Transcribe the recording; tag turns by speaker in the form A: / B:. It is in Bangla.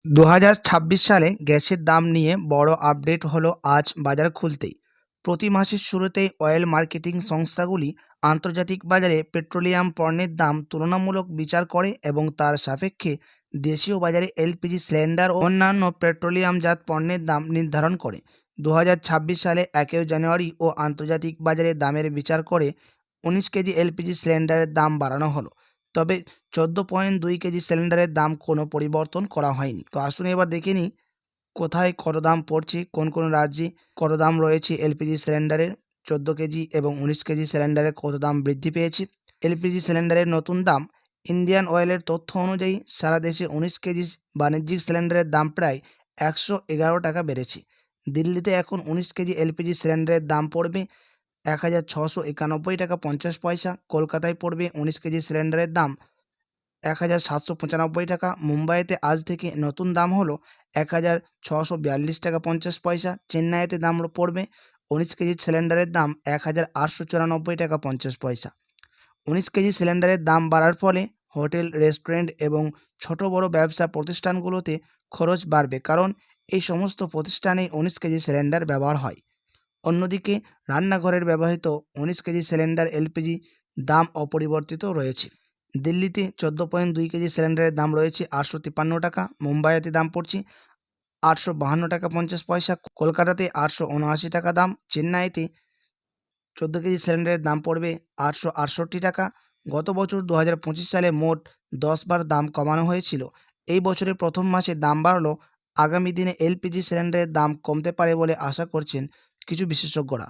A: 2026 সালে গ্যাসের দাম নিয়ে বড় আপডেট হলো আজ বাজার খুলতেই। প্রতি মাসের শুরুতেই অয়েল মার্কেটিং সংস্থাগুলি আন্তর্জাতিক বাজারে পেট্রোলিয়াম পণ্যের দাম তুলনামূলক বিচার করে এবং তার সাপেক্ষে দেশীয় বাজারে এলপিজি সিলিন্ডার ও অন্যান্য পেট্রোলিয়ামজাত পণ্যের দাম নির্ধারণ করে। 2026 সালে 1 জানুয়ারি ও আন্তর্জাতিক বাজারে দামের বিচার করে 19 কেজি এলপিজি সিলিন্ডারের দাম বাড়ানো হলো। তবে 14.2 কেজি সিলিন্ডারের দাম কোনো পরিবর্তন করা হয়নি। তো আসুন এবার দেখে নিই কোথায় কত দাম পড়ছে, কোন কোন রাজ্যে কত দাম রয়েছে এলপিজি সিলিন্ডারের। 14 কেজি এবং 19 কেজি সিলিন্ডারে কত দাম বৃদ্ধি পেয়েছে। এলপিজি সিলিন্ডারের নতুন দাম। ইন্ডিয়ান অয়েলের তথ্য অনুযায়ী সারা দেশে 19 কেজি বাণিজ্যিক সিলিন্ডারের দাম প্রায় 111 টাকা বেড়েছে। দিল্লিতে এখন 19 কেজি এলপিজি সিলিন্ডারের দাম পড়বে 1691 টাকা 50 পয়সা। কলকাতায় পড়বে 19 কেজি সিলিন্ডারের দাম 1795 টাকা। মুম্বাইতে আজ থেকে নতুন দাম হলো 1642 টাকা 50 পয়সা। চেন্নাইতে দাম পড়বে 19 কেজি সিলিন্ডারের দাম 1894 টাকা 50 পয়সা। 19 কেজি সিলিন্ডারের দাম বাড়ার ফলে হোটেল, রেস্টুরেন্ট এবং ছোট বড় ব্যবসা প্রতিষ্ঠানগুলোতে খরচ বাড়বে, কারণ এই সমস্ত প্রতিষ্ঠানেই 19 কেজি সিলিন্ডার ব্যবহার হয়। অন্যদিকে রান্নাঘরের ব্যবহৃত 19 কেজি সিলিন্ডার এলপিজি দাম অপরিবর্তিত রয়েছে। দিল্লিতে 14.2 কেজি সিলিন্ডারের দাম রয়েছে 853 টাকা। মুম্বাইতে দাম পড়ছে 852 টাকা 50 পয়সা। কলকাতাতে 879 টাকা দাম। চেন্নাইতে 14 কেজি সিলিন্ডারের দাম পড়বে 868 টাকা। গত বছর 2025 সালে মোট 10 বার দাম কমানো হয়েছিল। এই বছরের প্রথম মাসে দাম বাড়লো। আগামী দিনে এলপিজি সিলিন্ডারের দাম কমতে পারে বলে আশা করছেন কিছু বিশেষজ্ঞরা।